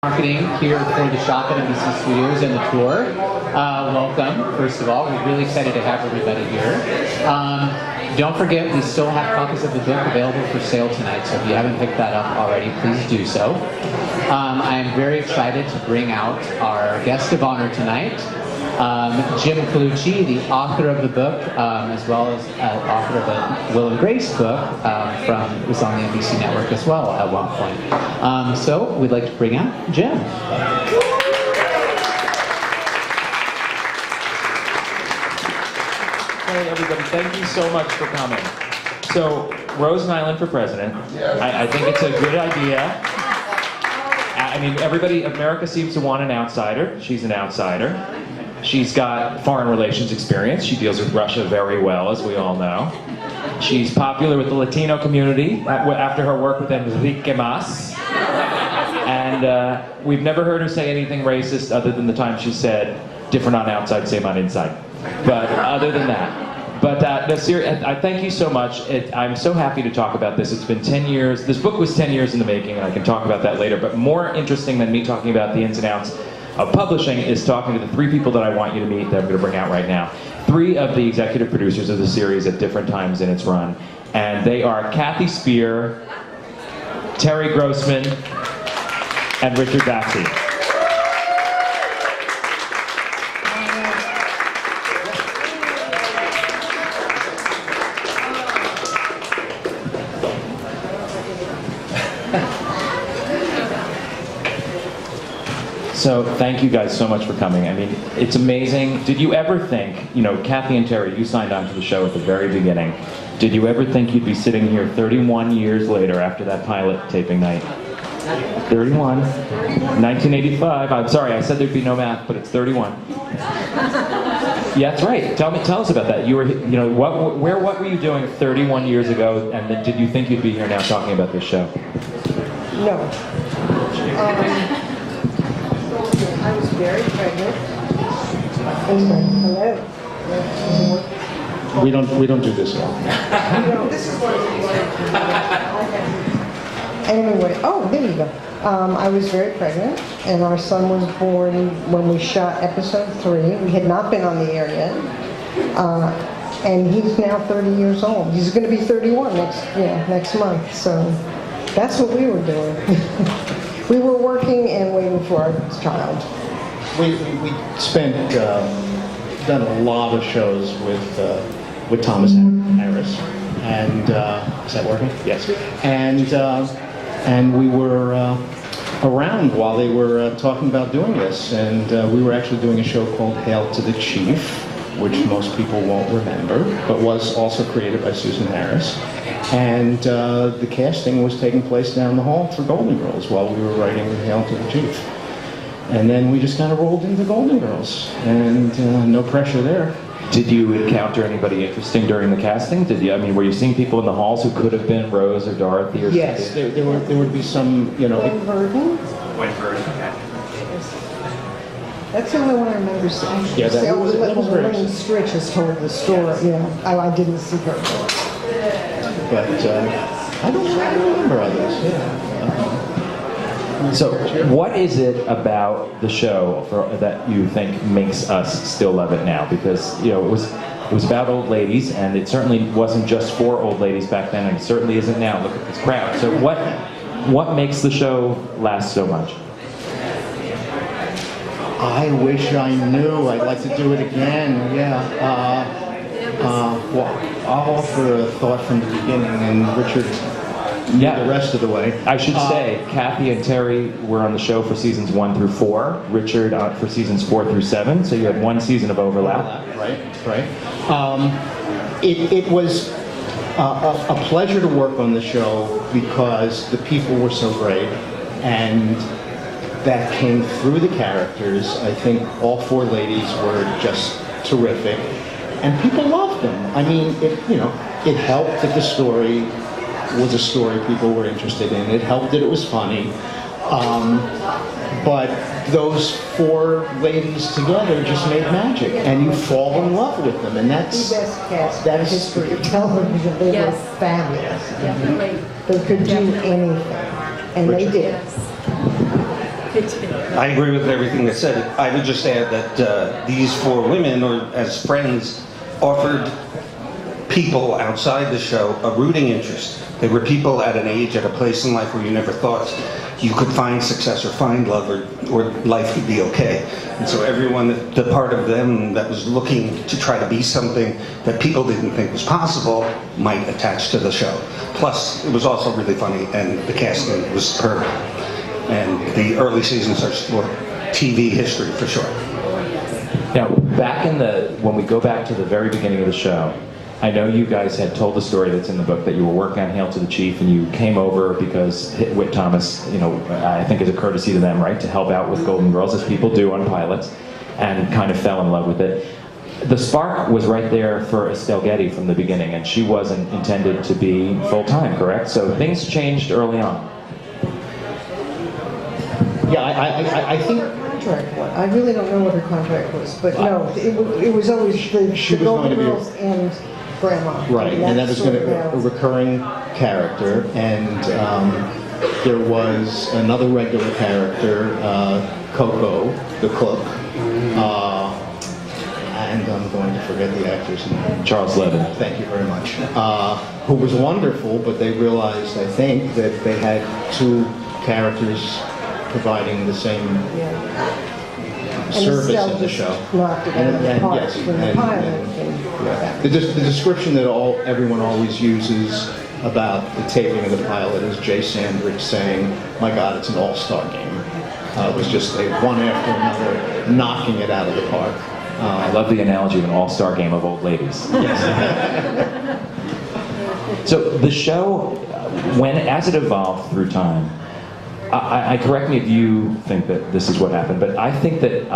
Marketing here for the shop at NBC Studios and the tour. Welcome, first of all. We're really excited to have everybody here. Don't forget, we still have copies of the book available for sale tonight, so if you haven't picked that up already, please do so. I am very excited to bring out our guest of honor tonight, Jim Colucci, the author of the book, as well as author of a Will and Grace book was on the NBC network as well at one point. So we'd like to bring out Jim. Hey everybody, thank you so much for coming. So, Rose Nyland for president. I think it's a good idea. I mean, America seems to want an outsider. She's an outsider. She's got foreign relations experience. She deals with Russia very well, as we all know. She's popular with the Latino community after her work with Enrique Mas. And we've never heard her say anything racist other than the time she said, different on outside, same on inside. But other than that. But no, seriously, I thank you so much. I'm so happy to talk about this. It's been 10 years. This book was 10 years in the making, and I can talk about that later. But more interesting than me talking about the ins and outs of publishing is talking to the three people that I want you to meet that I'm going to bring out right now. Three of the executive producers of the series at different times in its run. And they are Kathy Speer, Terry Grossman, and Richard Vaczy. So thank you guys so much for coming. I mean, it's amazing. Did you ever think, Kathy and Terry, you signed on to the show at the very beginning. Did you ever think you'd be sitting here 31 years later after that pilot taping night? 31. 1985. I'm sorry, I said there'd be no math, but it's 31. Yeah, that's right. Tell us about that. You were, what were you doing 31 years ago, and then did you think you'd be here now talking about this show? No. I was very pregnant. Hello. We don't do this now. This is what Anyway, there you go. I was very pregnant, and our son was born when we shot episode 3. We had not been on the air yet. And he's now 30 years old. He's going to be 31 next month. So that's what we were doing. We were working and waiting for our child. We done a lot of shows with Thomas Harris, and is that working? Yes. And we were around while they were talking about doing this, and we were actually doing a show called Hail to the Chief, which most people won't remember, but was also created by Susan Harris. And the casting was taking place down the hall for Golden Girls while we were writing Hail to the Chief. And then we just kind of rolled into Golden Girls, and no pressure there. Did you encounter anybody interesting during the casting? Were you seeing people in the halls who could have been Rose or Dorothy or something? Yes, there would be some, Wayne Verdon? Wayne Verdon, okay. That's the only one I remember seeing. Yeah, that was very Lorraine Stritch has told the story. I didn't see her. But I don't remember others. Yeah. So, what is it about the show that you think makes us still love it now? Because it was about old ladies, and it certainly wasn't just for old ladies back then, and it certainly isn't now. Look at this crowd. So, what makes the show last so much? I wish I knew. I'd like to do it again. Yeah. Well, I'll offer a thought from the beginning, and Richard, the rest of the way. I should say, Kathy and Terry were on the show for seasons 1 through 4. Richard for seasons 4 through 7. So you had one season of overlap. Right. It was a pleasure to work on the show because the people were so great, and that came through the characters. I think all 4 ladies were just terrific, and people loved them. I mean, it helped that the story was a story people were interested in. It helped that it was funny. But those 4 ladies together just made magic, and you fall in love with them, and that's the best cast in history of television. They were fabulous. Definitely. They could do anything, and they did. I agree with everything that's said. I would just add that these four women, or as friends, offered people outside the show a rooting interest. They were people at an age, at a place in life where you never thought you could find success or find love, or life could be okay. And so everyone, the part of them that was looking to try to be something that people didn't think was possible, might attach to the show. Plus, it was also really funny, and the casting was superb. And the early seasons are TV history for sure. Now, when we go back to the very beginning of the show, I know you guys had told the story that's in the book that you were working on Hail to the Chief, and you came over because Whit Thomas, I think is a courtesy to them, right, to help out with Golden Girls, as people do on pilots, and kind of fell in love with it. The spark was right there for Estelle Getty from the beginning, and she wasn't intended to be full-time, correct? So things changed early on. Yeah, I think Contract was. I really don't know what her contract was, but no, it was always She the was going Golden to be- Girls and Grandma. right, and that was going to be a balance. recurring character, and there was another regular character, Coco, the cook, and I'm going to forget the actor's name. Charles Levin. Thank you very much. Who was wonderful, but they realized, I think, that they had two characters providing the same service Estelle in the just show. knocked it out of the park yes, from the pilot. yeah. The description that everyone always uses about the taping of the pilot is Jay Sandrich saying, "My God, it's an all-star game." It was just one after another, knocking it out of the park. I love the analogy of an all-star game of old ladies. So the show, as it evolved through time, I correct me if you think that this is what happened, but I think that,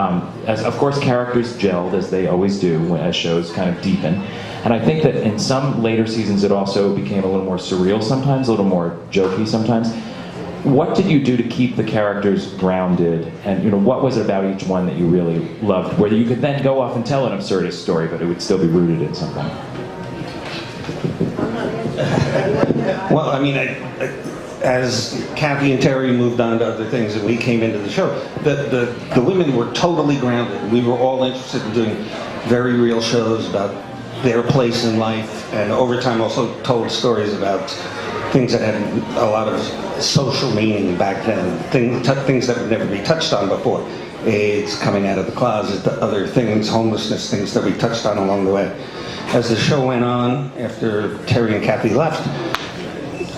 as of course characters gelled, as they always do as shows kind of deepen, and I think that in some later seasons it also became a little more surreal sometimes, a little more jokey sometimes. What did you do to keep the characters grounded, and what was it about each one that you really loved, where you could then go off and tell an absurdist story, but it would still be rooted in something? Well, I mean, as Kathy and Terry moved on to other things and we came into the show, the women were totally grounded. We were all interested in doing very real shows about their place in life, and over time also told stories about things that had a lot of social meaning back then, things that would never be touched on before. AIDS, coming out of the closet, other things, homelessness, things that we touched on along the way. As the show went on, after Terry and Kathy left,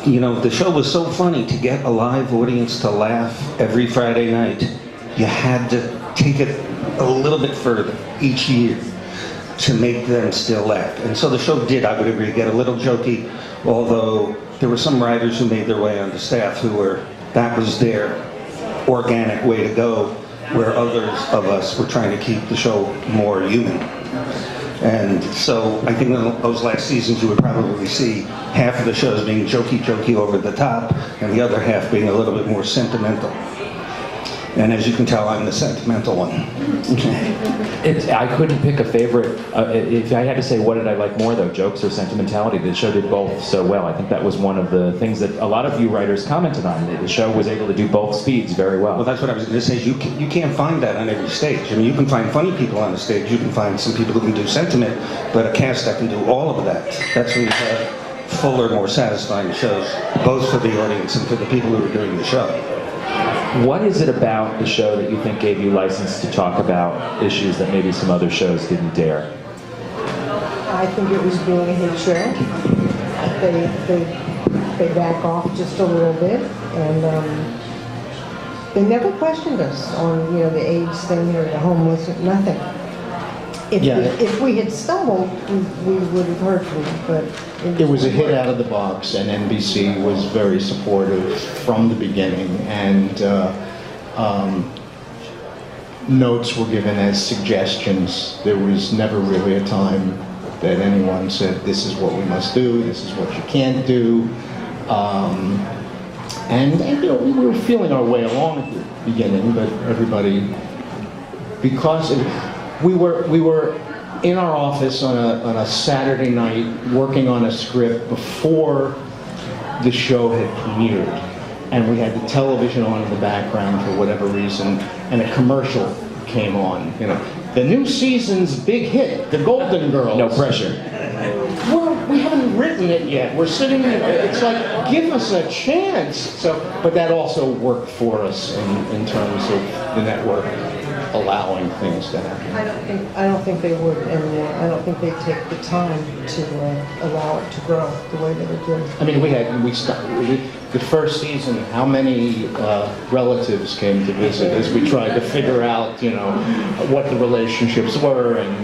the show was so funny. To get a live audience to laugh every Friday night, you had to take it a little bit further each year to make them still laugh. And so the show did, I would agree, get a little jokey, although there were some writers who made their way onto staff that was their organic way to go, where others of us were trying to keep the show more human. And so I think in those last seasons you would probably see half of the shows being jokey over the top, and the other half being a little bit more sentimental. And as you can tell, I'm the sentimental one. I couldn't pick a favorite. If I had to say what did I like more, though, jokes or sentimentality, the show did both so well. I think that was one of the things that a lot of you writers commented on. The show was able to do both speeds very well. Well, that's what I was going to say. You can't find that on every stage. I mean, you can find funny people on the stage. You can find some people who can do sentiment, but a cast that can do all of that. That's when you have fuller, more satisfying shows, both for the audience and for the people who are doing the show. What is it about the show that you think gave you license to talk about issues that maybe some other shows didn't dare? I think it was being a hit show. They back off just a little bit, and they never questioned us on the AIDS thing or the homeless, nothing. If we had stumbled, we would have heard from them, but It was a hit out of the box, and NBC was very supportive from the beginning, and notes were given as suggestions. There was never really a time that anyone said, this is what we must do, this is what you can't do. And we were feeling our way along at the beginning, but everybody, because we were in our office on a Saturday night working on a script before the show had premiered. and we had the television on in the background for whatever reason, and a commercial came on. You know, the new season's big hit, The Golden Girls. No pressure. Well, we haven't written it yet. We're sitting there. It's like, give us a chance. So, but that also worked for us in terms of the network allowing things to happen. I don't think they would anymore. I don't think they take the time to allow it to grow the way that it did. I mean, we started the first season. How many relatives came to visit as we tried to figure out, you know, what the relationships were, and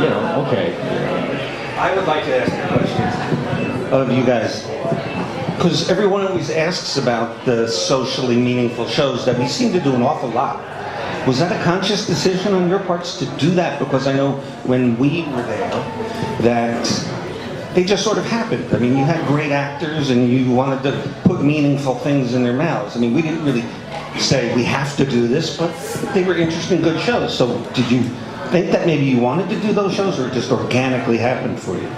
you know, okay. I would like to ask a question of you guys, because everyone always asks about the socially meaningful shows that we seem to do an awful lot. Was that a conscious decision on your parts to do that? Because I know when we were there, that they just sort of happened. I mean, you had great actors and you wanted to put meaningful things in their mouths. I mean, we didn't really say we have to do this, but they were interesting, good shows. So did you think that maybe you wanted to do those shows, or it just organically happened for you?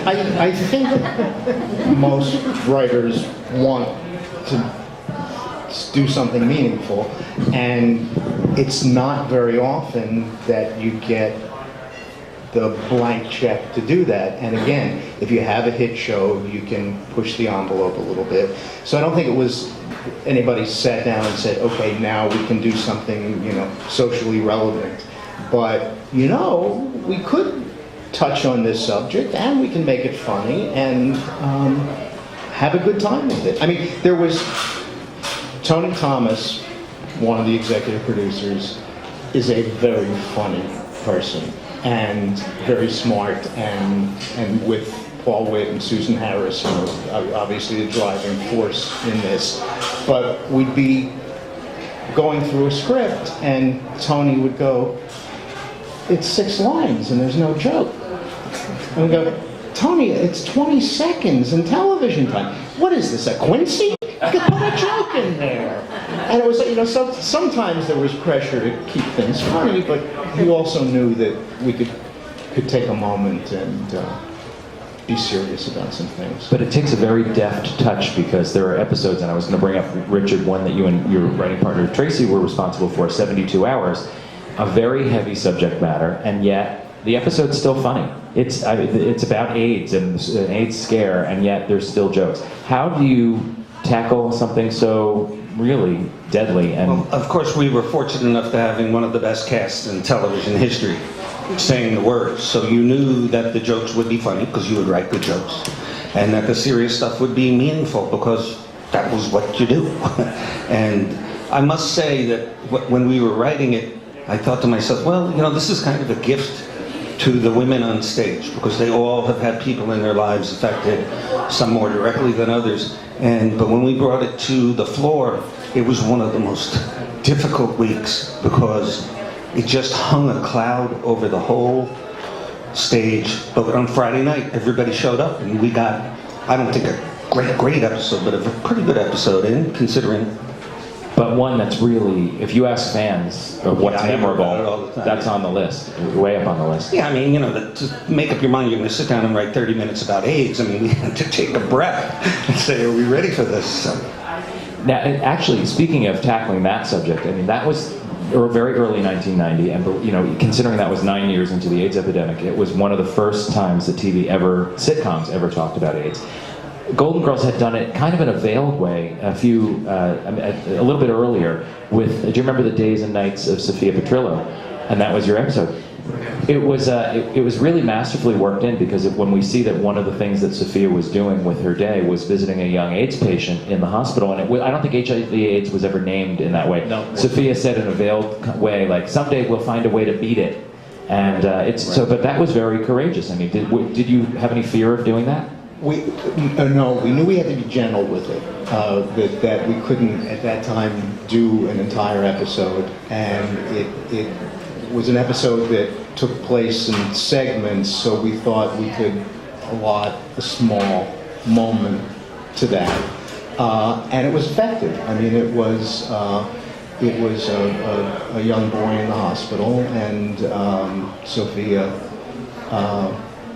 I think most writers want to do something meaningful, and it's not very often that you get the blank check to do that. And again, if you have a hit show, you can push the envelope a little bit. So I don't think it was anybody sat down and said, okay, now we can do something, you know, socially relevant. But, you know, we could touch on this subject, and we can make it funny, and have a good time with it. I mean, there was Tony Thomas, one of the executive producers, is a very funny person and very smart, and with Paul Witt and Susan Harris, you know, obviously the driving force in this. But we'd be going through a script, and Tony would go, "It's 6 lines and there's no joke." And we go, "Tony, it's 20 seconds in television time. What is this, a Quincy? You could put a joke in there." And it was, you know, so sometimes there was pressure to keep things funny, but he also knew that we could take a moment and be serious about some things. But it takes a very deft touch, because there are episodes, and I was going to bring up, Richard, one that you and your writing partner Tracy were responsible for, 72 Hours, a very heavy subject matter, and yet the episode's still funny. It's about AIDS and an AIDS scare, and yet there's still jokes. How do you tackle something so really deadly? And Well, of course, we were fortunate enough to having one of the best casts in television history saying the words. So you knew that the jokes would be funny because you would write good jokes, and that the serious stuff would be meaningful because that was what you do. And I must say that when we were writing it, I thought to myself, well, you know, this is kind of a gift to the women on stage, because they all have had people in their lives affected, some more directly than others. But when we brought it to the floor, it was one of the most difficult weeks, because it just hung a cloud over the whole stage. But on Friday night, everybody showed up, and we got, I don't think a great episode, but a pretty good episode in, considering. But one that's really, if you ask fans of what's Yeah, I hear memorable, about it all the time, that's yeah. on the list, way up on the list. Yeah, I mean, you know, to make up your mind, you're going to sit down and write 30 minutes about AIDS. I mean, we had to take a breath and say, are we ready for this? So. Now, actually, speaking of tackling that subject, I mean, that was very early 1990, and you know, considering that was 9 years into the AIDS epidemic, it was one of the first times that sitcoms ever talked about AIDS. Golden Girls had done it kind of in a veiled way a little bit earlier with, do you remember the Days and Nights of Sophia Petrillo? And that was your episode. It was really masterfully worked in, because when we see that one of the things that Sophia was doing with her day was visiting a young AIDS patient in the hospital, and I don't think HIV/AIDS was ever named in that way. No. Sophia said in a veiled way, like, someday we'll find a way to beat it. And but that was very courageous. I mean, did you have any fear of doing that? No, we knew we had to be gentle with it, that we couldn't at that time do an entire episode, and it was an episode that took place in segments, so we thought we could allot a small moment to that, and it was effective. I mean, it was a young boy in the hospital, and Sophia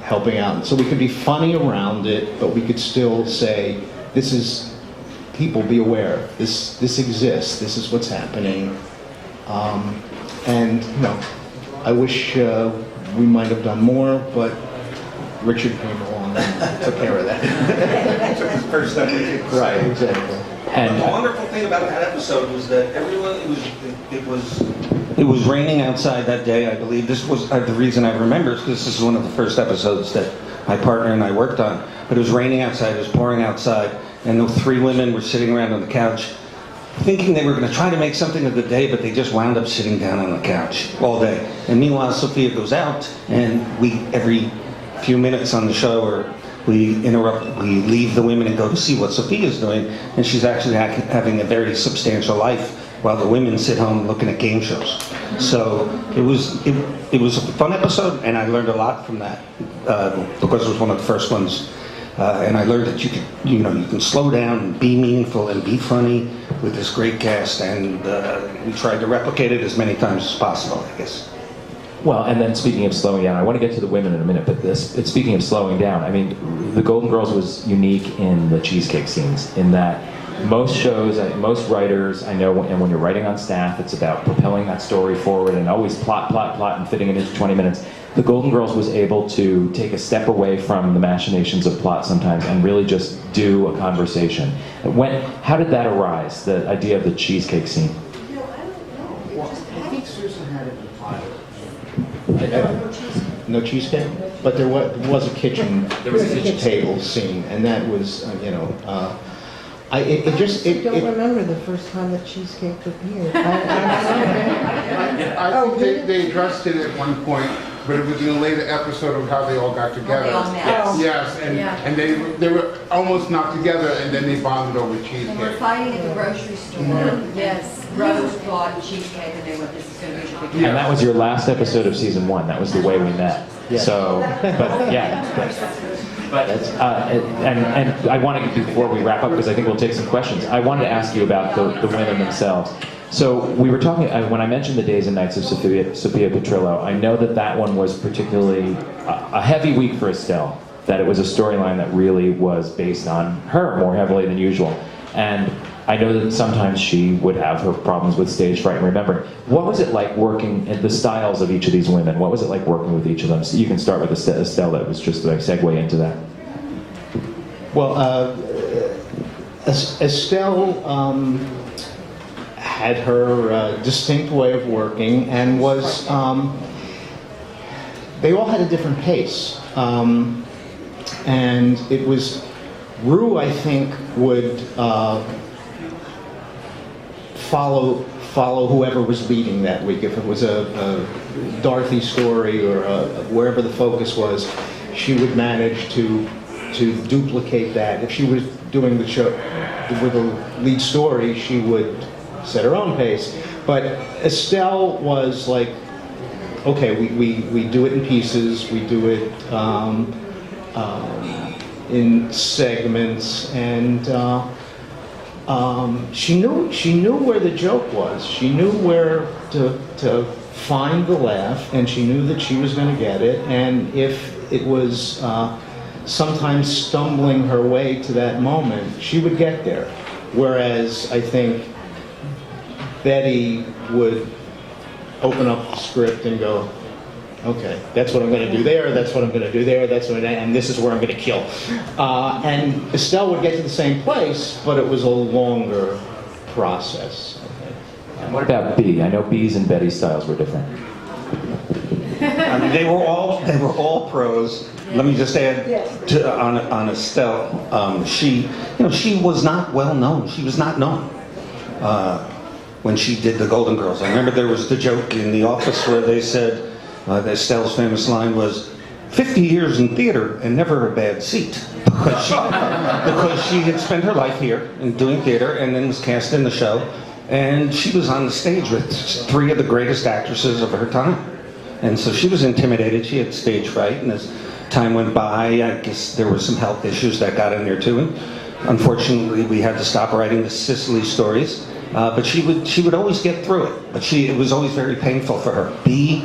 helping out. So we could be funny around it, but we could still say, this is, people be aware, this exists, this is what's happening. And, you know, I wish we might have done more, but Richard came along and took care of that. Took the first step we did. Right, exactly. And The wonderful thing about that episode was that everyone, it was raining outside that day, I believe. This was the reason I remember, because this is one of the first episodes that my partner and I worked on. But it was raining outside, it was pouring outside, and the three women were sitting around on the couch thinking they were going to try to make something of the day, but they just wound up sitting down on the couch all day. And meanwhile, Sophia goes out, and we, every few minutes on the show, or we leave the women and go to see what Sophia's doing, and she's actually having a very substantial life while the women sit home looking at game shows. So it was a fun episode, and I learned a lot from that because it was one of the first ones. And I learned that you can slow down and be meaningful and be funny with this great cast, and we tried to replicate it as many times as possible, I guess. well, and then speaking of slowing down, I want to get to the women in a minute, but speaking of slowing down, I mean, the Golden Girls was unique in the cheesecake scenes, in that most shows, most writers, I know, and when you're writing on staff, it's about propelling that story forward and always plot, and fitting it into 20 minutes. The Golden Girls was able to take a step away from the machinations of plot sometimes and really just do a conversation. How did that arise, the idea of the cheesecake scene? Well, I think Susan had it in the pilot. No cheesecake? But there was a kitchen, table scene, and that was, I don't remember the first time the cheesecake appeared. I think they addressed it at one point, but it was in a later episode of how they all got together. They all met. Yes, and they were almost not together, and then they bonded over And we're cheesecake. fighting at the grocery store. Yes, Rose bought cheesecake and they went, this is going to be a big deal. And that was your last episode of season 1. That was the way we met. Yeah. So, but yeah. But and I want to, before we wrap up, because I think we'll take some questions, I wanted to ask you about the women themselves. So we were talking, when I mentioned the Days and Nights of Sophia Petrillo, I know that one was particularly a heavy week for Estelle, that it was a storyline that really was based on her more heavily than usual. And I know that sometimes she would have her problems with stage fright and remembering. What was it like working at the styles of each of these women? What was it like working with each of them? So you can start with Estelle, that was just a segue into that. Well, Estelle had her distinct way of working, and was, they all had a different pace. And it was, Rue, I think, would follow whoever was leading that week. If it was a Dorothy story or wherever the focus was, she would manage to duplicate that. If she was doing the show with a lead story, she would set her own pace. But Estelle was like, okay, we do it in pieces, we do it in segments, and she knew where the joke was. She knew where to find the laugh, and she knew that she was going to get it. And if it was sometimes stumbling her way to that moment, she would get there. Whereas I think Betty would open up the script and go, okay, that's what I'm going to do there, that's what I'm going to do there, and this is where I'm going to kill. And Estelle would get to the same place, but it was a longer process, I think. And what about B? I know B's and Betty's styles were different. I mean, they were all pros. Let me just add on Estelle. She was not well known. She was not known when she did the Golden Girls. I remember there was the joke in the office where they said Estelle's famous line was, 50 years in theater and never a bad seat, because she had spent her life here and doing theater, and then was cast in the show, and she was on the stage with 3 of the greatest actresses of her time. And so she was intimidated, she had stage fright, and as time went by, I guess there were some health issues that got in there too, and unfortunately we had to stop writing the Sicily stories, but she would always get through it, but it was always very painful for her. B,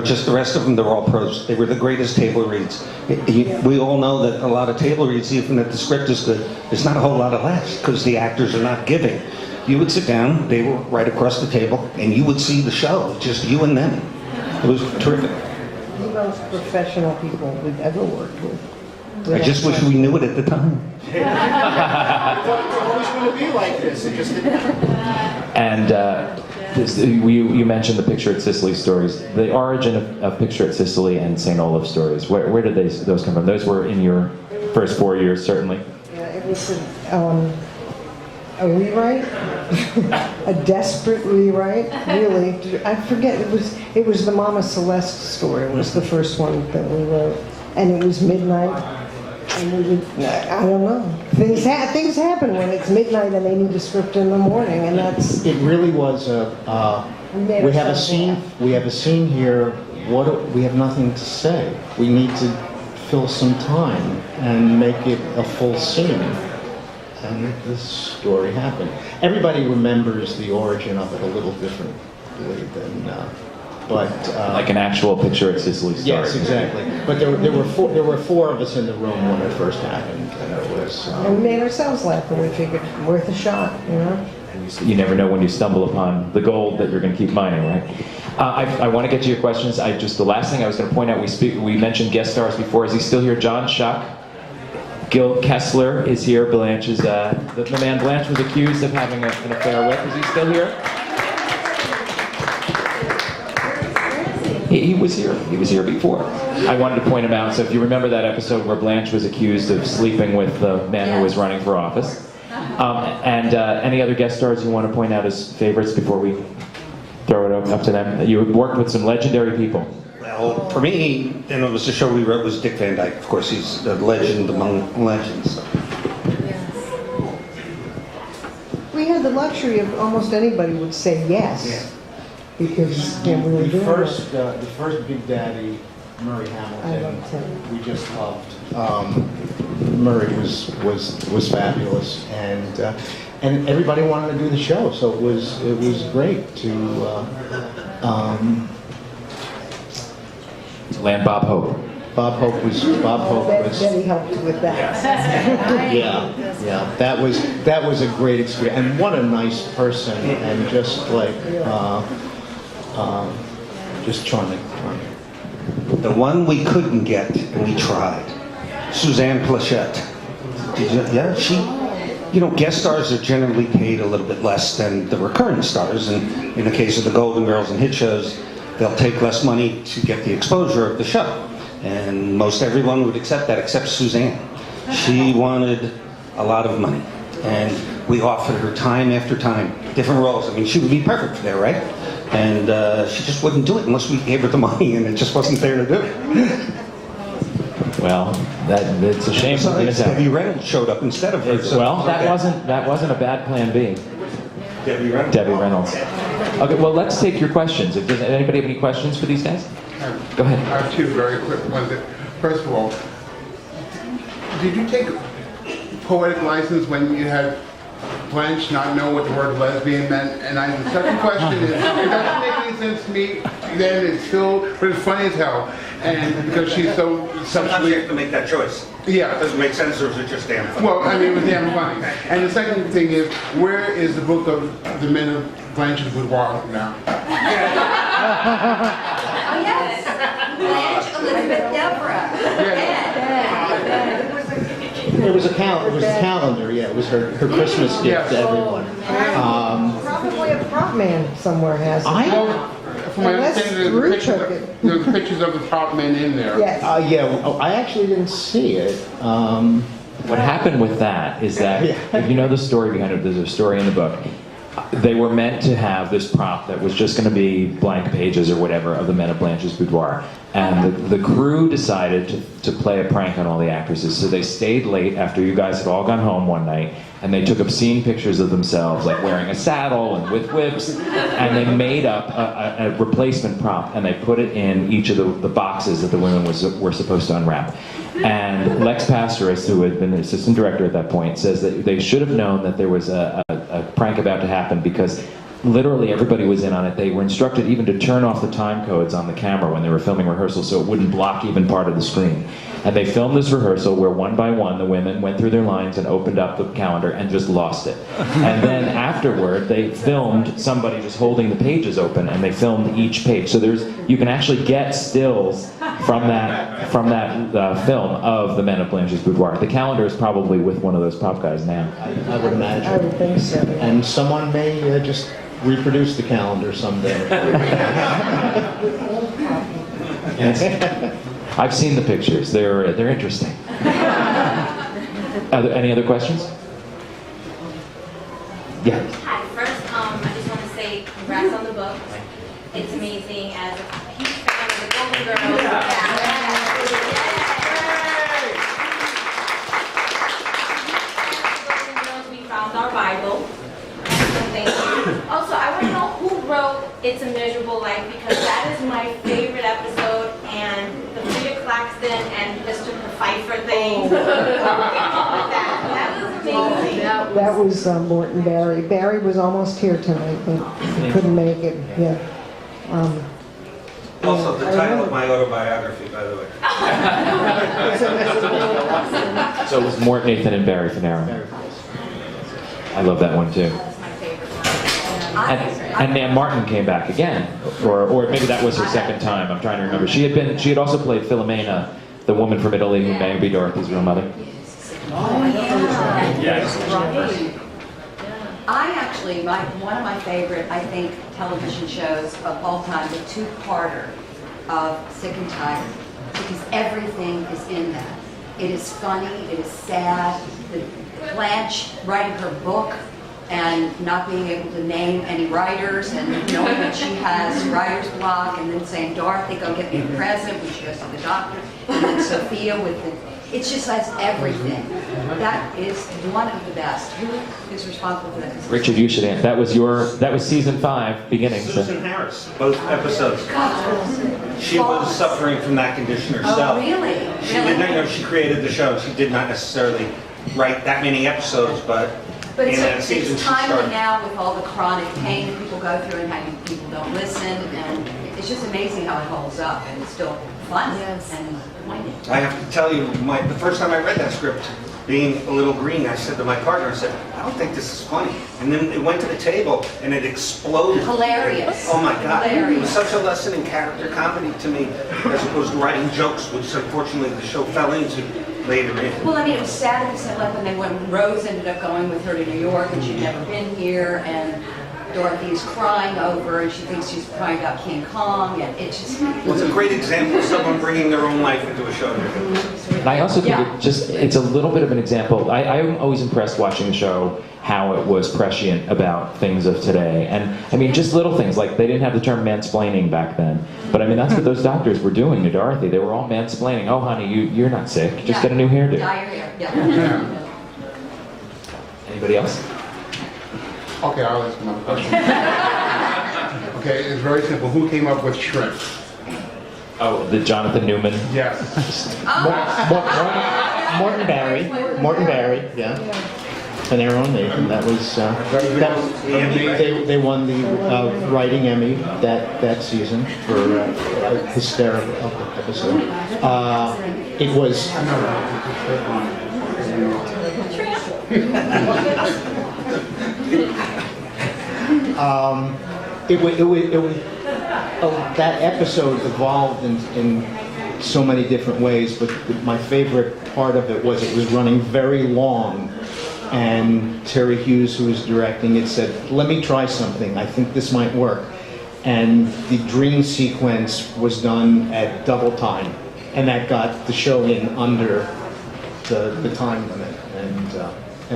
just the rest of them, they're all pros. They were the greatest table reads. We all know that a lot of table reads, even if the script is good, there's not a whole lot of laughs because the actors are not giving. You would sit down, they were right across the table, and you would see the show, just you and them. It was terrific. The most professional people we've ever worked with. I just wish we knew it at the time. I thought it was always going to be like this. It just didn't happen. And you mentioned the Picture at Sicily stories. The origin of Picture at Sicily and St. Olaf stories, where did those come from? Those were in your first 4 years, certainly. Yeah, it was a rewrite, a desperate rewrite, really. I forget, it was the Mama Celeste story. It was the first one that we wrote. And it was midnight. And we would, I don't know. Things happen when it's midnight and they need a script in the morning, and that's... It really was we have a scene. We have a scene here. We have nothing to say. We need to fill some time and make it a full scene. And this story happened. Everybody remembers the origin of it a little differently than, but Like an actual Picture at Sicily story. yes, exactly. But there were four of us in the room when it first happened, and it was. And we made ourselves laugh, and we figured, worth a shot, You never know when you stumble upon the gold that you're going to keep mining, right? I want to get to your questions. The last thing I was going to point out, we mentioned guest stars before. Is he still here? John Schuck. Gil Kessler is here. Blanche is the man Blanche was accused of having an affair with. Is he still here? He was here. He was here before. I wanted to point him out. So if you remember that episode where Blanche was accused of sleeping with the man who was running for office. Any other guest stars you want to point out as favorites before we throw it up to them? You worked with some legendary people. Well, for me, and it was the show we wrote, was Dick Van Dyke. Of course, he's a legend among legends. We had the luxury of almost anybody would say yes. Because we were doing The first Big Daddy, Murray I Hamilton, loved him. we just loved. Murray was fabulous, and everybody wanted to do the show, so it was great to. Land Bob Hope. Bob Hope was. Betty helped with that. Yeah. That was a great experience, and what a nice person, and just like just charming. The one we couldn't get, and we tried, Suzanne Plachette. Guest stars are generally paid a little bit less than the recurring stars, and in the case of the Golden Girls and hit shows, they'll take less money to get the exposure of the show. And most everyone would accept that, except Suzanne. She wanted a lot of money. And we offered her time after time, different roles. I mean, she would be perfect for that, right? And she just wouldn't do it unless we gave her the money, and it just wasn't there to do it. Well, it's a shame. Besides, Debbie Reynolds showed up instead of her. So Well, that wasn't a bad plan B. Debbie Reynolds. Debbie Reynolds. Okay, well, let's take your questions. Does anybody have any questions for these guys? Go ahead. I have two very quick ones. First of all, did you take poetic license when you had Blanche not know what the word lesbian meant? And the second question is, it doesn't make any sense to me, then it's still, but it's funny as hell. And because she's so Sometimes you have to make that choice. Yeah. Does it make sense, or is it just damn funny? Well, I mean, it was damn funny. And the second thing is, where is the book of the men of Blanche's boudoir now? Oh, yes. Blanche, Elizabeth, Deborah. It was a calendar. Yeah, it was her Christmas gift Yes. to everyone. Probably a prop man somewhere has it. From my Unless understanding, Drew took it. there's pictures of the top men in there. Yes. I actually didn't see it. What happened with that is that, if you know the story behind it, there's a story in the book. They were meant to have this prop that was just going to be blank pages or whatever of the men of Blanche's boudoir. And the crew decided to play a prank on all the actresses. So they stayed late after you guys had all gone home one night, and they took obscene pictures of themselves, like wearing a saddle and with whips, and they made up a replacement prop, and they put it in each of the boxes that the women were supposed to unwrap. And Lex Pastoris, who had been the assistant director at that point, says that they should have known that there was a prank about to happen, because literally everybody was in on it. They were instructed even to turn off the time codes on the camera when they were filming rehearsals so it wouldn't block even part of the screen. And they filmed this rehearsal where one by one the women went through their lines and opened up the calendar and just lost it. And then afterward they filmed somebody just holding the pages open and they filmed each page. So you can actually get stills from that film of the Men of Blanche's Boudoir. The calendar is probably with one of those prop guys now. I would imagine. I would think so. And someone may just reproduce the calendar someday. Yes. I've seen the pictures. They're interesting. Are there any other questions? Yeah. Hi. First, I just want to say congrats on the book. It's amazing. As a huge fan of the Golden Girls. Golden Girls, we found our Bible. So thank you. Also, I want to know who wrote It's a Miserable Life, because that is my favorite episode, and the Frida Claxton and Mr. Pfeiffer thing. That was amazing. That was Morton Barry. Barry was almost here tonight, but he couldn't make it. Yeah. Also, the I title of remember. my autobiography, by the way. So it was Mort, Nathan, and Barry Finero. I love that one too. That's my favorite one. And Nan Martin came back again, or maybe that was her second time. I'm trying to remember. She had also played Philomena, the woman from Italy who may be Dorothy's real mother. I actually, one of my favorite, I think, television shows of all time, the two-parter of Sick and Tired, because everything is in that. It is funny, it is sad, Blanche writing her book and not being able to name any writers and knowing that she has writer's block, and then saying, Dorothy, go get me a present when she goes to the doctor, and then Sophia with it just has everything. That is one of the best. Who is responsible for that? Richard, you should answer. That was season 5, beginning. So. Susan Harris, both episodes. God. She was suffering from that condition herself. Oh, really? She did not know she created the show. She did not necessarily write that many episodes, but in that season it's she timely started. now with all the chronic pain that people go through and how people don't listen, and it's just amazing how it holds up, and it's still fun and poignant. I have to tell you, the first time I read that script, being a little green, I said to my partner, I said, I don't think this is funny. And then it went to the table and it exploded. Hilarious. Oh my God. It was Hilarious. such a lesson in character comedy to me, as opposed to writing jokes, which unfortunately the show fell into later in. Well, I mean, it was sad at the same level, and then when Rose ended up going with her to New York, and she'd never been here, and Dorothy's crying over, and she thinks she's crying about King Kong, and it just... Well, it's a great example of someone bringing their own life into a show. And I also think it's a little bit of an example. I'm always impressed watching the show how it was prescient about things of today. And I mean, just little things, like they didn't have the term mansplaining back then. But I mean, that's what those doctors were doing to Dorothy. They were all mansplaining. Oh, honey, you're not sick. Just get a new hairdo. Dye your hair, yeah. Anybody else? Okay, I'll ask another question. Okay, it's very simple. Who came up with shrimp? Oh, the Jonathan Newman. Yes. Morton Barry, yeah. Panero and Nathan, that was, they won the writing Emmy that season for a hysterical episode. It was... that episode evolved in so many different ways, but my favorite part of it was running very long, and Terry Hughes, who was directing it, said, let me try something, I think this might work. And the dream sequence was done at double time, and that got the show in under the time limit, and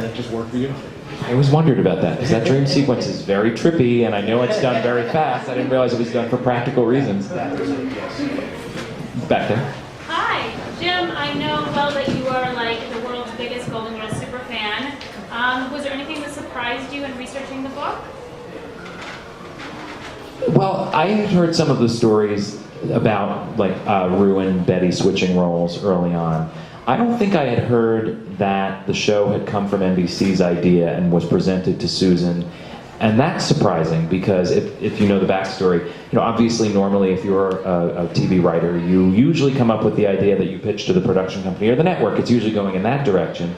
it just worked beautifully. I always wondered about that, because that dream sequence is very trippy, and I know it's done very fast. I didn't realize it was done for practical reasons. Back there. Hi, Jim. I know well that you are like the world's biggest Golden Girls super fan. Was there anything that surprised you in researching the book? Well, I had heard some of the stories about like Rue and Betty switching roles early on. I don't think I had heard that the show had come from NBC's idea and was presented to Susan And that's surprising because if you know the backstory, obviously normally if you're a TV writer, you usually come up with the idea that you pitch to the production company or the network. It's usually going in that direction.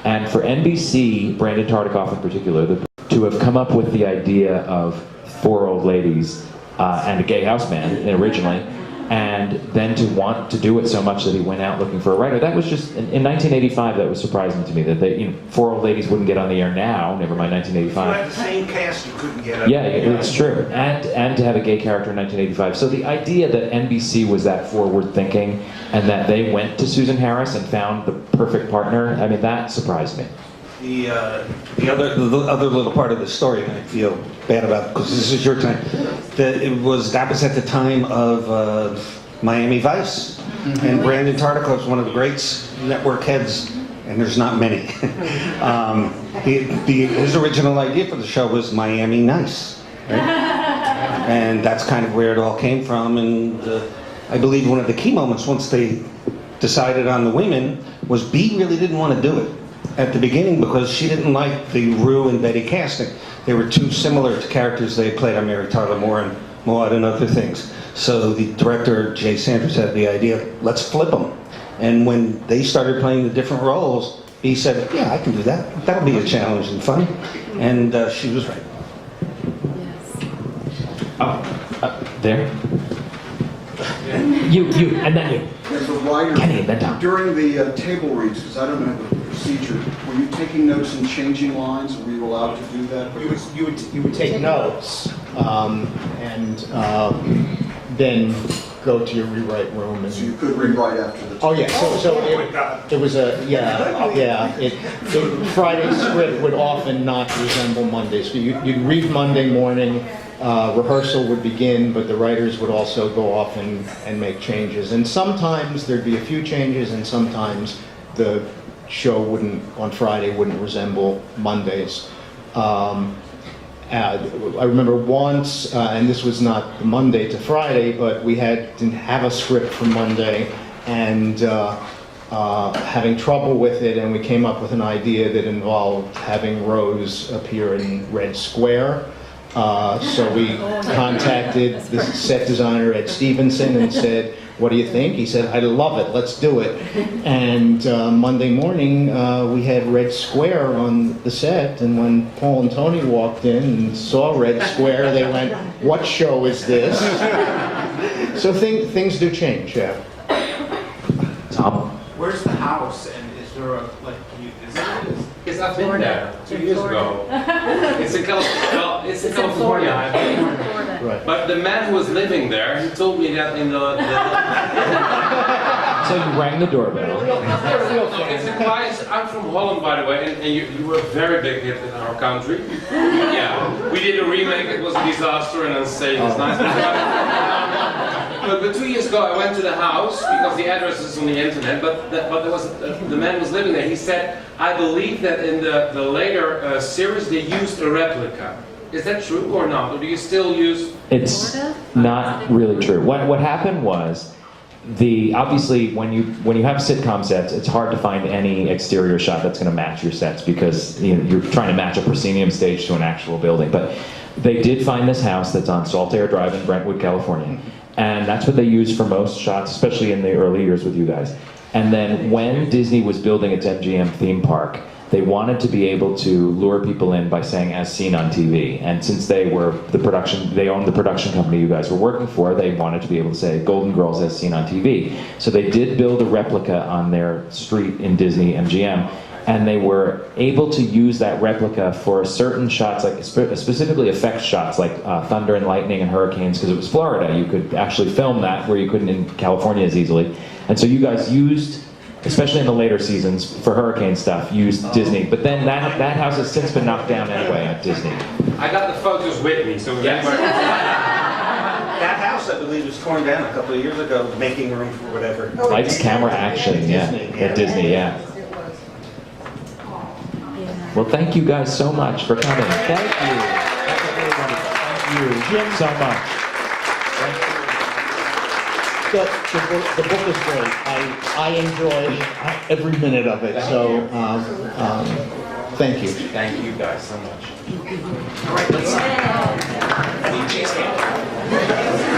And for NBC, Brandon Tartikoff in particular, to have come up with the idea of 4 old ladies and a gay houseman originally, and then to want to do it so much that he went out looking for a writer, that was just, in 1985, that was surprising to me, that they, 4 old ladies wouldn't get on the air now, never mind 1985. You had the same cast, you couldn't get up. Yeah, it's true. And to have a gay character in 1985. So the idea that NBC was that forward thinking and that they went to Susan Harris and found the perfect partner, I mean, that surprised me. The other little part of the story, and I feel bad about because this is your time. That was at the time of Miami Vice, and Brandon Tartikoff was one of the great network heads, and there's not many. His original idea for the show was Miami Nice, right? And that's kind of where it all came from. And I believe one of the key moments once they decided on the women was B really didn't want to do it at the beginning because she didn't like the Rue and Betty casting. They were too similar to characters they had played on Mary Tyler Moore and Maude and other things. So the director, Jay Sanders, had the idea, let's flip them. And when they started playing the different roles, he said, yeah, I can do that. That'll be a challenge and fun. And she was right. There. You, and then you. As a writer, Kenny, and then Tom. during the table reads, because I don't know the procedure, were you taking notes and changing lines? Were you allowed to do that? You would take notes, and then go to your rewrite room. And So you could rewrite after the. oh yeah, so it was Friday's script would often not resemble Monday's. So you'd read Monday morning. Rehearsal would begin, but the writers would also go off and make changes. And sometimes there'd be a few changes, and sometimes the show on Friday wouldn't resemble Monday's. I remember once, and this was not Monday to Friday, but we didn't have a script for Monday, and having trouble with it, and we came up with an idea that involved having Rose appear in Red Square. So we contacted the set designer Ed Stevenson and said, what do you think? He said, I love it, let's do it. And Monday morning, we had Red Square on the set, and when Paul and Tony walked in and saw Red Square, they went, what show is this? So things do change, yeah. Tom? Where's the house, and is there a, Yes, I've been there 2 years ago. It's in California. I've been. Right. But the man who was living there, he told me that in the So you rang the doorbell. it's a quiet. I'm from Holland, by the way, and you were a very big hit in our country. Yeah, we did a remake. It was a disaster and unsafe. It's nice. But 2 years ago, I went to the house because the address is on the internet. But there was the man was living there. He said, I believe that in the later series they used a replica. Is that true or not? Or do you still use? It's not really true. What happened was, obviously when you have sitcom sets, it's hard to find any exterior shot that's going to match your sets because you're trying to match a proscenium stage to an actual building. But they did find this house that's on Saltaire Drive in Brentwood, California, and that's what they used for most shots, especially in the early years with you guys. And then when Disney was building its MGM theme park, they wanted to be able to lure people in by saying as seen on TV. And since they owned the production company you guys were working for, they wanted to be able to say Golden Girls as seen on TV. So they did build a replica on their street in Disney MGM, and they were able to use that replica for certain shots, like specifically effect shots like thunder and lightning and hurricanes, because it was Florida. You could actually film that where you couldn't in California as easily. And so you guys used, especially in the later seasons, for hurricane stuff, used Disney. But then that house has since been knocked down anyway at Disney. I got the photos with me, so yes. That house, I believe, was torn down a couple of years ago, making room for whatever. Lights, camera, action, at Disney, yeah. Well, thank you guys so much for coming. Thank you. Thank you so much. Thank you. the book is great. I enjoy every minute of it. So thank you. Thank you guys so much. All right, let's.